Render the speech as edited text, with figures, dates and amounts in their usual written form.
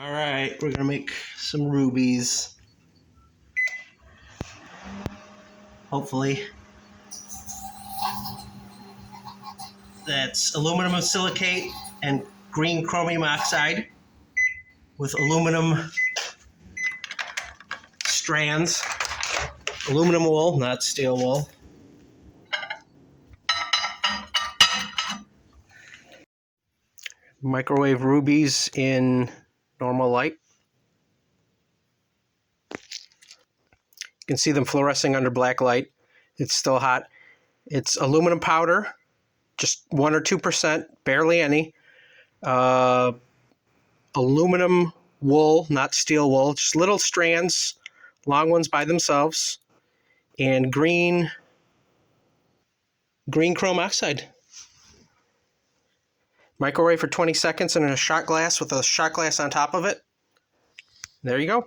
All right, we're gonna make some rubies. Hopefully. That's aluminum silicate and green chromium oxide with aluminum strands. Aluminum wool, not steel wool. Microwave rubies in normal light. You can see them fluorescing under black light. It's still hot. It's aluminum powder, just 1 or 2%, barely any. Aluminum wool, not steel wool, just little strands, long ones by themselves, and green chrome oxide. Microwave for 20 seconds in a shot glass with a shot glass on top of it. There you go.